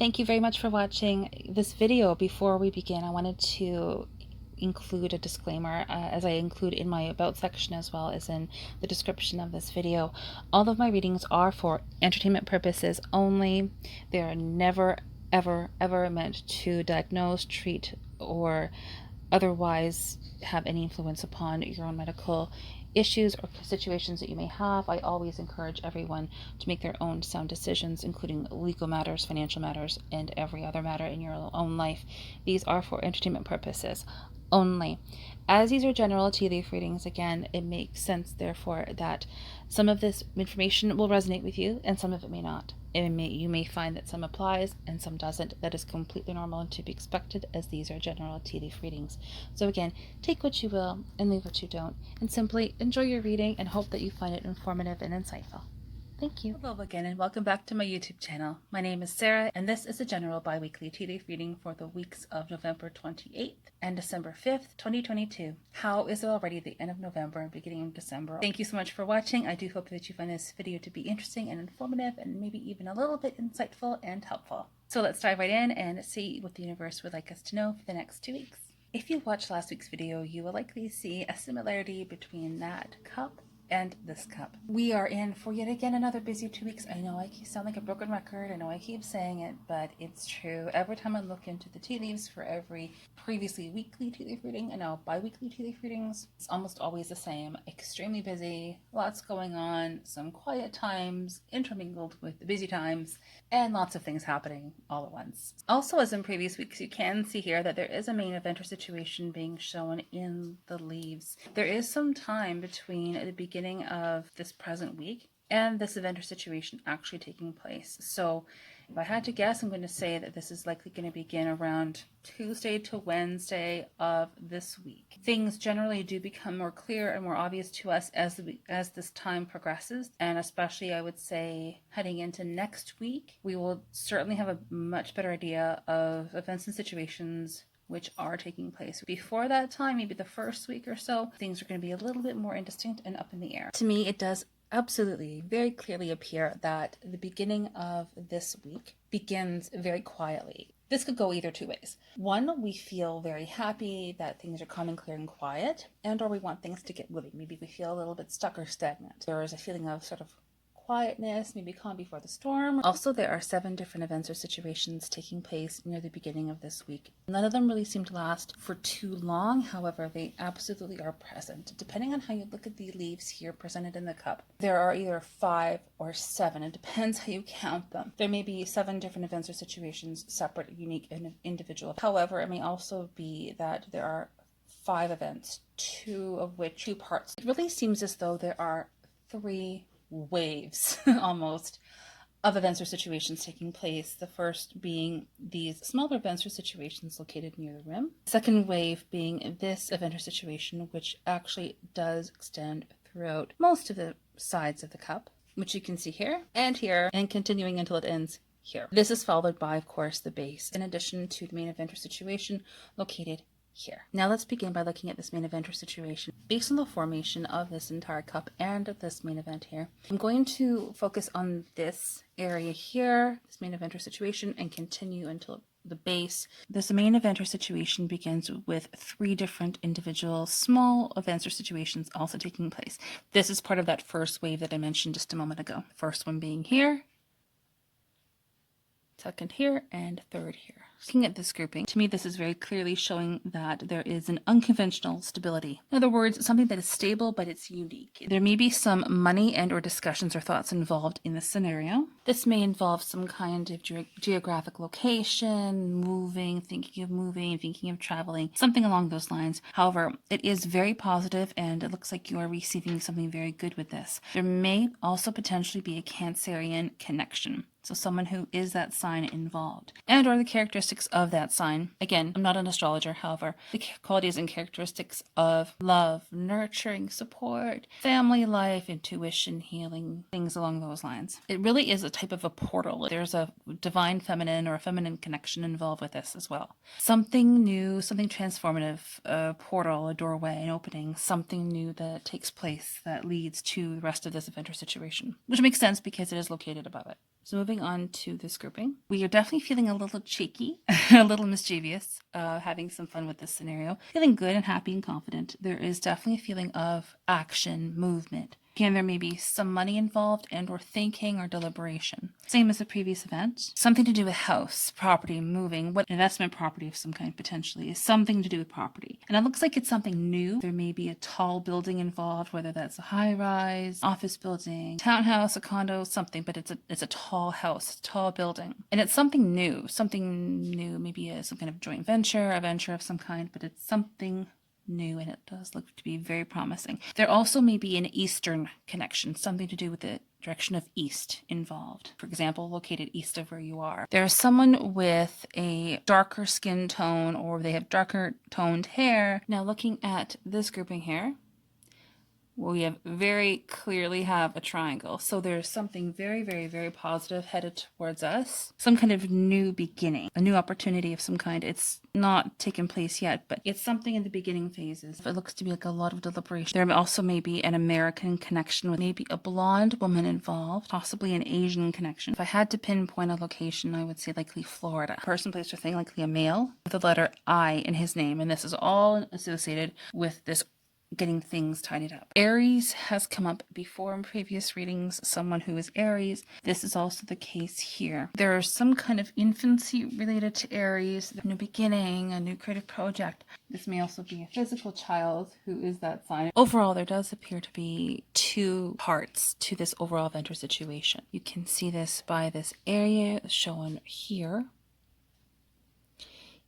Thank you very much for watching this video. Before we begin, I wanted to include a disclaimer, as I include in my about section as well as in the description of this video. All of my readings are for entertainment purposes only. They are never, ever meant to diagnose, treat, or otherwise have any influence upon your own medical issues or situations that you may have. I always encourage everyone to make their own sound decisions, including legal matters, financial matters, and every other matter in your own life. These are for entertainment purposes only. As these are general tea leaf readings, again, it makes sense, therefore, that some of this information will resonate with you and some of it may not. You may find that some applies and some doesn't. That is completely normal and to be expected, as these are general tea leaf readings. So again, take what you will and leave what you don't, and simply enjoy your reading and hope that you find it informative and insightful. Thank you. Hello again and welcome back to my YouTube channel. My name is Sarah and this is a general bi-weekly tea leaf reading for the weeks of November 28th and December 5th, 2022. How is it already the end of November and beginning of December? Thank you so much for watching. I do hope that you find this video to be interesting and informative and maybe even a little bit insightful and helpful. So let's dive right in and see what the universe would like us to know for the next 2 weeks. If you watched last week's video, you will likely see a similarity between that cup and this cup. We are in for yet again another busy 2 weeks. I know I sound like a broken record. I know I keep saying it, but it's true. Every time I look into the tea leaves for every previously weekly tea leaf reading and now bi-weekly tea leaf readings, it's almost always the same. Extremely busy, lots going on, some quiet times intermingled with the busy times, and lots of things happening all at once. Also, as in previous weeks, you can see here that there is a main event or situation being shown in the leaves. There is some time between the beginning of this present week and this event or situation actually taking place. So if I had to guess, I'm going to say that this is likely going to begin around Tuesday to Wednesday of this week. Things generally do become more clear and more obvious to us as this time progresses, and especially I would say heading into next week, we will certainly have a much better idea of events and situations which are taking place. Before that time, maybe the first week or so, things are going to be a little bit more indistinct and up in the air. To me, it does absolutely very clearly appear that the beginning of this week begins very quietly. This could go either two ways. One, we feel very happy that things are calm and clear and quiet, and or we want things to get moving. Maybe we feel a little bit stuck or stagnant. There is a feeling of sort of quietness, maybe calm before the storm. Also, there are 7 different events or situations taking place near the beginning of this week. None of them really seem to last for too long. However, they absolutely are present. Depending on how you look at the leaves here presented in the cup, there are either 5 or 7. It depends how you count them. There may be 7 different events or situations, separate, unique, and individual. However, it may also be that there are 5 events, 2 of which 2 parts. It really seems as though there are 3 waves almost of events or situations taking place. The first being these smaller events or situations located near the rim. The second wave being this event or situation, which actually does extend throughout most of the sides of the cup, which you can see here, and continuing until it ends here. This is followed by, of course, the base, in addition to the main event or situation located here. Now let's begin by looking at this main event or situation. Based on the formation of this entire cup and this main event here, I'm going to focus on this area here, this main event or situation, and continue until the base. This main event or situation begins with 3 different individual small events or situations also taking place. This is part of that first wave that I mentioned just a moment ago. First one being here, second here, and third here. Looking at this grouping, to me this is very clearly showing that there is an unconventional stability. In other words, something that is stable but it's unique. There may be some money and or discussions or thoughts involved in this scenario. This may involve some kind of geographic location, thinking of traveling, something along those lines. However, it is very positive and it looks like you are receiving something very good with this. There may also potentially be a Cancerian connection. So someone who is that sign involved, and or the characteristics of that sign. Again, I'm not an astrologer, however, the qualities and characteristics of love, nurturing, support, family life, intuition, healing, things along those lines. It really is a type of a portal. There's a divine feminine or a feminine connection involved with this as well. Something new, something transformative, a portal, a doorway, an opening, something new that takes place that leads to the rest of this event or situation, which makes sense because it is located above it. So moving on to this grouping, we are definitely feeling a little cheeky, a little mischievous, having some fun with this scenario, feeling good and happy and confident. There is definitely a feeling of action, movement. Again, there may be some money involved and or thinking or deliberation. Same as the previous event. Something to do with house, property, moving, what investment property of some kind potentially is something to do with property. And it looks like it's something new. There may be a tall building involved, whether that's a high-rise, office building, townhouse, a condo, something, but it's a tall house, tall building. And it's something new, maybe some kind of joint venture, a venture of some kind, but it's something new, and it does look to be very promising. There also may be an eastern connection, something to do with the direction of east involved. For example, located east of where you are. There's someone with a darker skin tone, or they have darker toned hair. Now looking at this grouping here, we have very clearly have a triangle. So there's something very, very, very positive headed towards us. Some kind of new beginning, a new opportunity of some kind. It's not taken place yet, but it's something in the beginning phases. It looks to be like a lot of deliberation. There also may be an American connection with maybe a blonde woman involved, possibly an Asian connection. If I had to pinpoint a location, I would say likely Florida. Person, place, or thing, likely a male with the letter I in his name. And this is all associated with this getting things tidied up. Aries has come up before in previous readings, someone who is Aries. This is also the case here. There is some kind of infancy related to Aries, a new beginning, a new creative project. This may also be a physical child who is that sign. Overall, there does appear to be two parts to this overall event or situation. You can see this by this area shown here.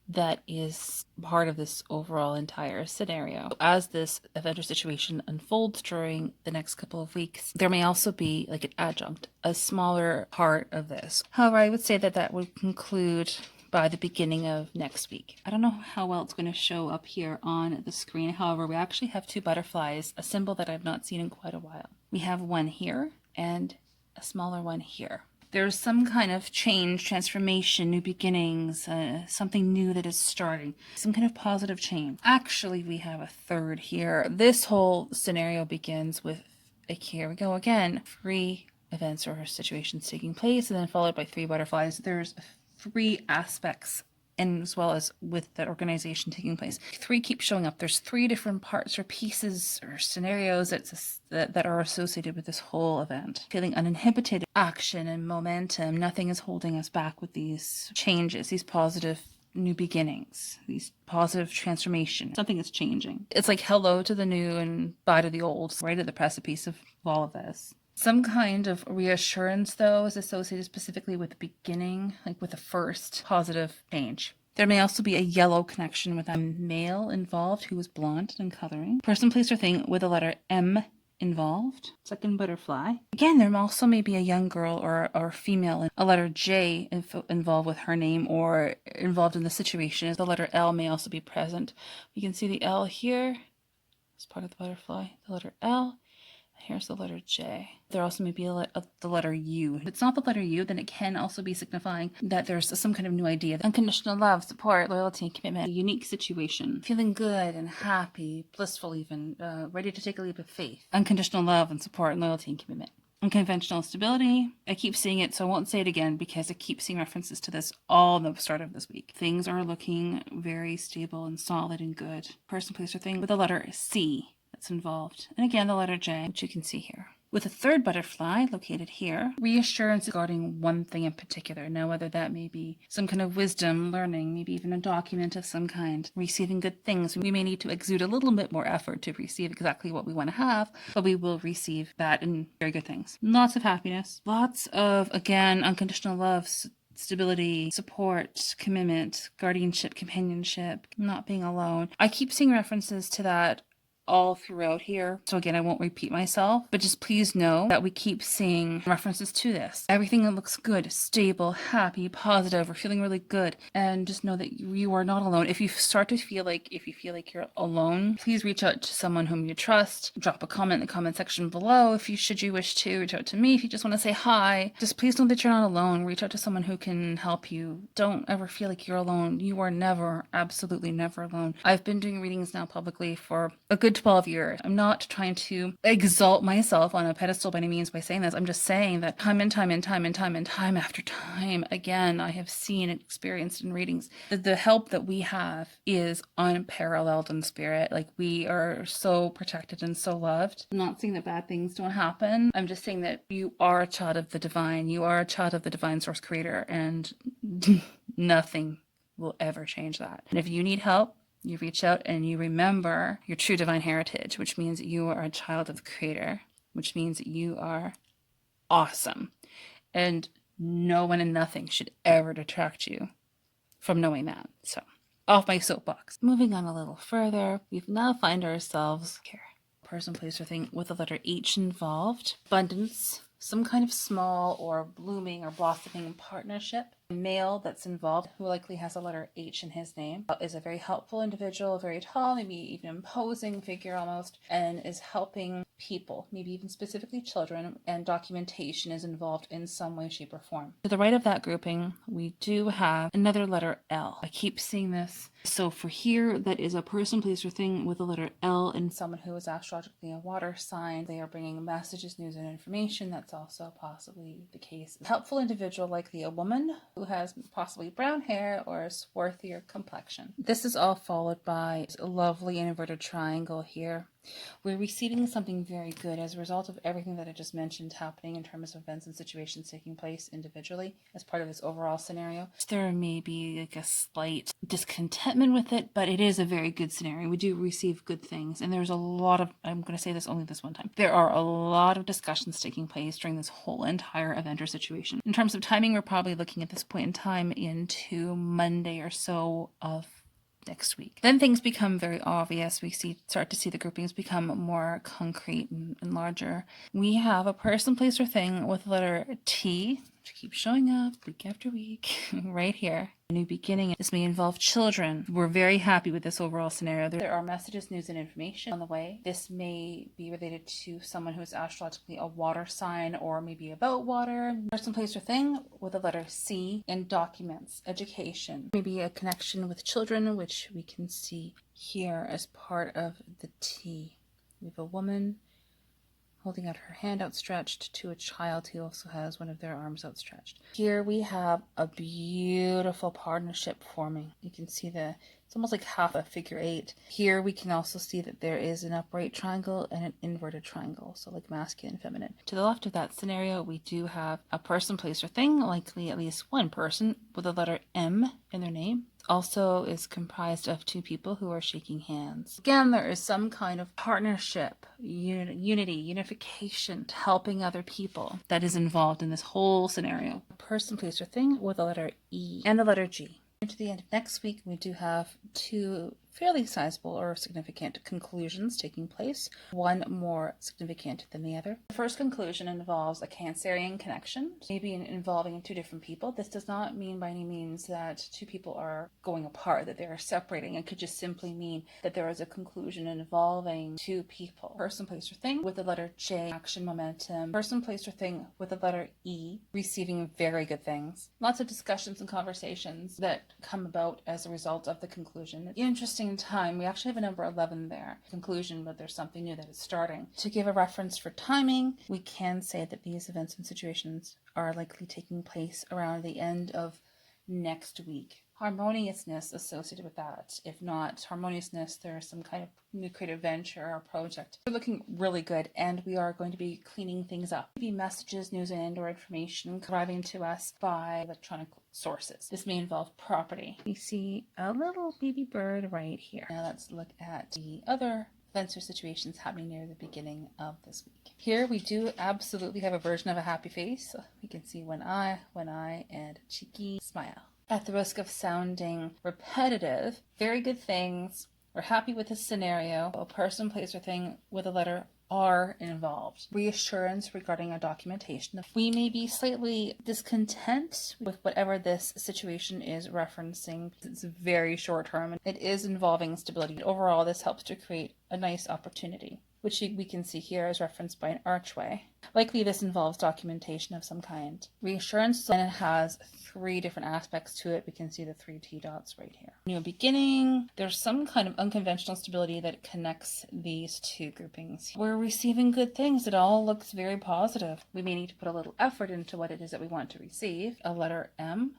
That is part of this overall entire scenario. As this event or situation unfolds during the next couple of weeks, there may also be like an adjunct, a smaller part of this. However, I would say that that would conclude by the beginning of next week. I don't know how well it's going to show up here on the screen. However, we actually have two butterflies, a symbol that I've not seen in quite a while. We have one here and a smaller one here. There's some kind of change, transformation, new beginnings, something new that is starting, some kind of positive change. Actually, we have a third here. This whole scenario begins with, here we go again, 3 events or situations taking place, and then followed by 3 butterflies. There's 3 aspects, and as well as with that organization taking place. 3 keep showing up. There's 3 different parts or pieces or scenarios that are associated with this whole event. Feeling uninhibited action and momentum. Nothing is holding us back with these changes, these positive new beginnings, these positive transformation. Something is changing. It's like hello to the new and bye to the old, right at the precipice of all of this. Some kind of reassurance, though, is associated specifically with the beginning, like with the first positive change. There may also be a yellow connection with a male involved who is blonde and coloring. Person, place, or thing with the letter M involved. Second butterfly. Again, there also may be a young girl or female, a letter J involved with her name or involved in the situation. The letter L may also be present. You can see the L here as part of the butterfly, the letter L. Here's the letter J. There also may be the letter U. If it's not the letter U, then it can also be signifying that there's some kind of new idea. Unconditional love, support, loyalty, and commitment. A unique situation. Feeling good and happy, blissful even, ready to take a leap of faith. Unconditional love and support and loyalty and commitment. Unconventional stability. I keep seeing it, so I won't say it again because I keep seeing references to this all the start of this week. Things are looking very stable and solid and good. Person, place, or thing with the letter C that's involved. And again, the letter J, which you can see here. With a third butterfly located here, reassurance regarding one thing in particular. Now, whether that may be some kind of wisdom, learning, maybe even a document of some kind, receiving good things. We may need to exude a little bit more effort to receive exactly what we want to have, but we will receive that in very good things. Lots of happiness. Lots of, again, unconditional love, stability, support, commitment, guardianship, companionship, not being alone. I keep seeing references to that all throughout here. So again, I won't repeat myself, but just please know that we keep seeing references to this. Everything that looks good, stable, happy, positive, we're feeling really good. And just know that you are not alone. If you feel like you're alone, please reach out to someone whom you trust. Drop a comment in the comment section below if you wish to. Reach out to me if you just want to say hi. Just please know that you're not alone. Reach out to someone who can help you. Don't ever feel like you're alone. You are never, absolutely never alone. I've been doing readings now publicly for a good good 12 years. I'm not trying to exalt myself on a pedestal by any means by saying this. I'm just saying that time and time and time and time and time after time again, I have seen and experienced in readings that the help that we have is unparalleled in spirit. Like, we are so protected and so loved. I'm not saying that bad things don't happen. I'm just saying that you are a child of the divine. You are a child of the divine source creator, and nothing will ever change that. And if you need help, you reach out and you remember your true divine heritage, which means you are a child of the creator, which means you are awesome. And no one and nothing should ever detract you from knowing that. So, off my soapbox. Moving on a little further, we now find ourselves here. Person, place, or thing with the letter H involved. Abundance, some kind of small or blooming or blossoming partnership. A male that's involved, who likely has a letter H in his name, is a very helpful individual, very tall, maybe even imposing figure almost, and is helping people, maybe even specifically children, and documentation is involved in some way, shape, or form. To the right of that grouping, we do have another letter L. I keep seeing this. So for here, that is a person, place, or thing with the letter L, and someone who is astrologically a water sign. They are bringing messages, news, and information. That's also possibly the case. A helpful individual, likely a woman who has possibly brown hair or a swarthier complexion. This is all followed by a lovely inverted triangle here. We're receiving something very good as a result of everything that I just mentioned happening in terms of events and situations taking place individually as part of this overall scenario. There may be like a slight discontentment with it, but it is a very good scenario. We do receive good things, and there's a lot of, I'm going to say this only this one time, there are a lot of discussions taking place during this whole entire event or situation. In terms of timing, we're probably looking at this point in time into Monday or so of next week. Then things become very obvious. We start to see the groupings become more concrete and larger. We have a person, place, or thing with the letter T, which keeps showing up week after week, right here. A new beginning. This may involve children. We're very happy with this overall scenario. There are messages, news, and information on the way. This may be related to someone who is astrologically a water sign or maybe about water. Person, place, or thing with the letter C, and documents, education. Maybe a connection with children, which we can see here as part of the T. We have a woman holding out her hand outstretched to a child who also has one of their arms outstretched. Here we have a beautiful partnership forming. You can see it's almost like half a figure 8. Here we can also see that there is an upright triangle and an inverted triangle, so like masculine and feminine. To the left of that scenario, we do have a person, place, or thing, likely at least one person with the letter M in their name. Also is comprised of 2 people who are shaking hands. Again, there is some kind of partnership, unity, unification, helping other people that is involved in this whole scenario. A person, place, or thing with the letter E and the letter G. To the end of next week, we do have 2 fairly sizable or significant conclusions taking place, one more significant than the other. The first conclusion involves a Cancerian connection, maybe involving 2 different people. This does not mean by any means that 2 people are going apart, that they are separating. It could just simply mean that there is a conclusion involving 2 people. Person, place, or thing with the letter J, action, momentum. Person, place, or thing with the letter E, receiving very good things. Lots of discussions and conversations that come about as a result of the conclusion. Interesting time, we actually have a number 11 there. Conclusion, but there's something new that is starting. To give a reference for timing, we can say that these events and situations are likely taking place around the end of next week. Harmoniousness associated with that. If not harmoniousness, there's some kind of new creative venture or project. We're looking really good, and we are going to be cleaning things up. Maybe messages, news, and or information arriving to us by electronic sources. This may involve property. We see a little baby bird right here. Now let's look at the other events or situations happening near the beginning of this week. Here we do absolutely have a version of a happy face. So we can see one eye, and cheeky smile. At the risk of sounding repetitive, very good things. We're happy with this scenario. A person, place, or thing with a letter R involved. Reassurance regarding a documentation. We may be slightly discontent with whatever this situation is referencing. It's very short term and it is involving stability. Overall, this helps to create a nice opportunity. which we can see here is referenced by an archway. Likely this involves documentation of some kind. Reassurance then has 3 different aspects to it. We can see the 3 T dots right here. New beginning, there's some kind of unconventional stability that connects these 2 groupings. We're receiving good things. It all looks very positive. We may need to put a little effort into what it is that we want to receive. A letter M,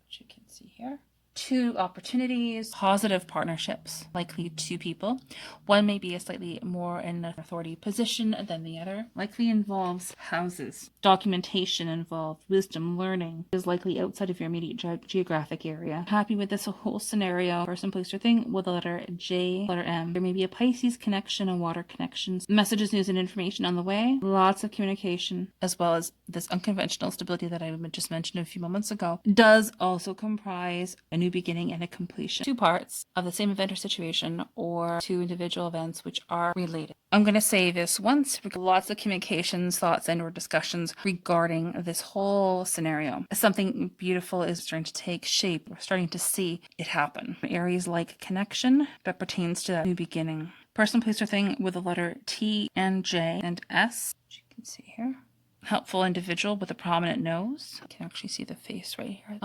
which you can see here. 2 opportunities, positive partnerships, likely 2 people. One may be a slightly more in an authority position than the other. Likely involves houses. Documentation involved, wisdom, learning is likely outside of your immediate geographic area. Happy with this whole scenario, person, place, or thing with the letter J, letter M. There may be a Pisces connection and water connections. Messages, news, and information on the way. Lots of communication, as well as this unconventional stability that I just mentioned a few moments ago, does also comprise a new beginning and a completion. 2 parts of the same event or situation, or 2 individual events which are related. I'm going to say this once. Lots of communications, thoughts, and or discussions regarding this whole scenario. Something beautiful is starting to take shape. We're starting to see it happen. Areas like connection that pertains to that new beginning. Person, place, or thing with the letter T and J and S, which you can see here. Helpful individual with a prominent nose. You can actually see the face right here.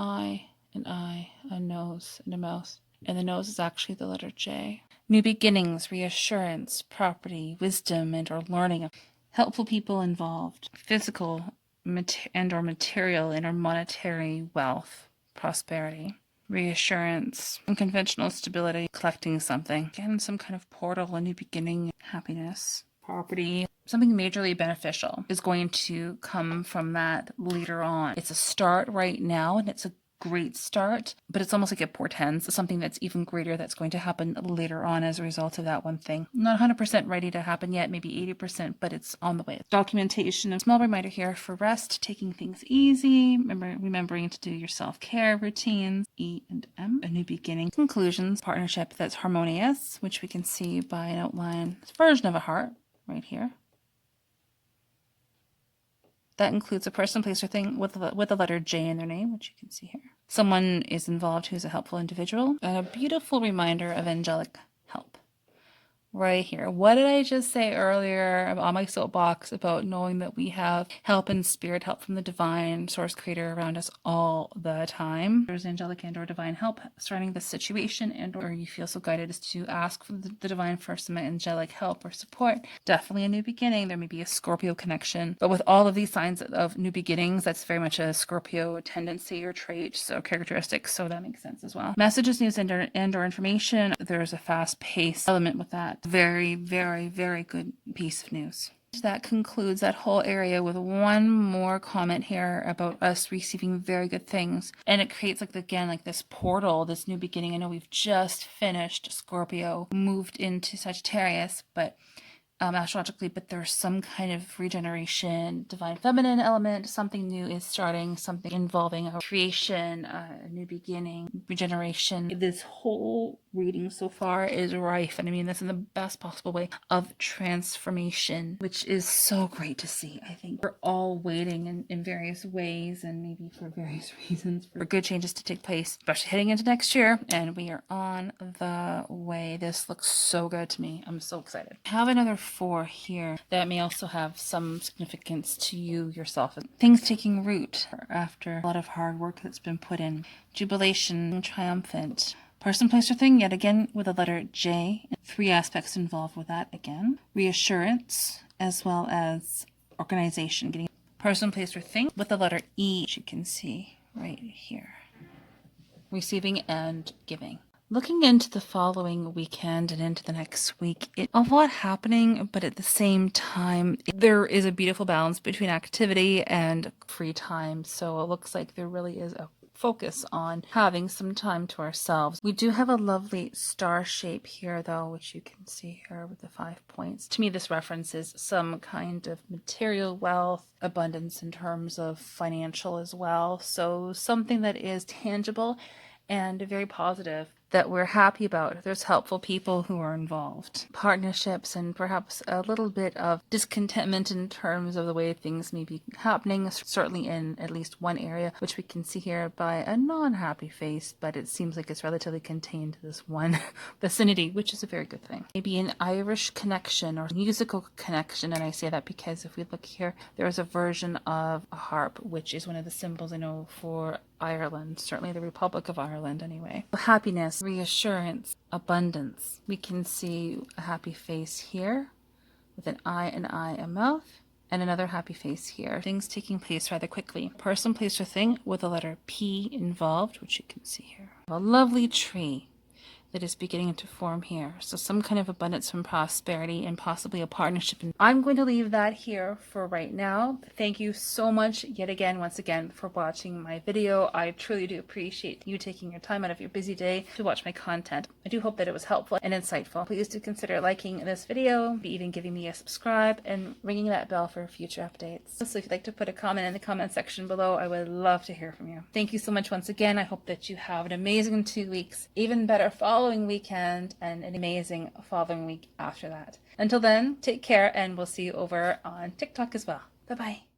An eye, a nose, and a mouth. And the nose is actually the letter J. New beginnings, reassurance, property, wisdom, and or learning. Helpful people involved. Physical and or material and or monetary wealth, prosperity. Reassurance, unconventional stability, collecting something. Again, some kind of portal, a new beginning, happiness. Property, something majorly beneficial is going to come from that later on. It's a start right now, and it's a great start, but it's almost like it portends something that's even greater that's going to happen later on as a result of that one thing. Not 100% ready to happen yet, maybe 80%, but it's on the way. Documentation, a small reminder here for rest, taking things easy, remembering to do your self-care routines. E and M, a new beginning. Conclusions, partnership that's harmonious, which we can see by an outline version of a heart right here. That includes a person, place, or thing with the letter J in their name, which you can see here. Someone is involved who's a helpful individual. And a beautiful reminder of angelic help. Right here. What did I just say earlier on my soapbox about knowing that we have help in spirit, help from the divine source creator around us all the time? There's angelic and or divine help surrounding this situation, and or you feel so guided as to ask for the divine for some angelic help or support. Definitely a new beginning. There may be a Scorpio connection, but with all of these signs of new beginnings, that's very much a Scorpio tendency or trait, so characteristic, so that makes sense as well. Messages, news, and or information. There's a fast-paced element with that. Very, very, very good piece of news. That concludes that whole area with one more comment here about us receiving very good things. And it creates like this portal, this new beginning. I know we've just finished Scorpio, moved into Sagittarius, but astrologically, but there's some kind of regeneration, divine feminine element, something new is starting, something involving a creation, a new beginning, regeneration. This whole reading so far is rife, and I mean this in the best possible way, of transformation, which is so great to see. I think we're all waiting in various ways and maybe for various reasons for good changes to take place, especially heading into next year, and we are on the way. This looks so good to me. I'm so excited. I have another 4 here that may also have some significance to you yourself. Things taking root after a lot of hard work that's been put in. Jubilation, triumphant. Person, place, or thing, yet again with the letter J. 3 aspects involved with that again. Reassurance, as well as organization. Getting person, place, or thing with the letter E, which you can see right here. Receiving and giving. Looking into the following weekend and into the next week, it's a lot happening, but at the same time, there is a beautiful balance between activity and free time. So it looks like there really is a focus on having some time to ourselves. We do have a lovely star shape here, though, which you can see here with the 5 points. To me, this references some kind of material wealth, abundance in terms of financial as well. So something that is tangible and very positive that we're happy about. There's helpful people who are involved, partnerships, and perhaps a little bit of discontentment in terms of the way things may be happening, certainly in at least one area, which we can see here by a non-happy face, but it seems like it's relatively contained to this one vicinity, which is a very good thing. Maybe an Irish connection or musical connection, and I say that because if we look here, there is a version of a harp, which is one of the symbols I know for Ireland, certainly the Republic of Ireland anyway. Happiness, reassurance, abundance. We can see a happy face here with an eye, a mouth, and another happy face here. Things taking place rather quickly. Person, place, or thing with the letter P involved, which you can see here. A lovely tree that is beginning to form here. So some kind of abundance and prosperity and possibly a partnership. And I'm going to leave that here for right now. Thank you so much yet again, once again, for watching my video. I truly do appreciate you taking your time out of your busy day to watch my content. I do hope that it was helpful and insightful. Please do consider liking this video, even giving me a subscribe and ringing that bell for future updates. So if you'd like to put a comment in the comment section below, I would love to hear from you. Thank you so much once again. I hope that you have an amazing 2 weeks, even better following weekend, and an amazing following week after that. Until then, take care, and we'll see you over on TikTok as well. Bye-bye.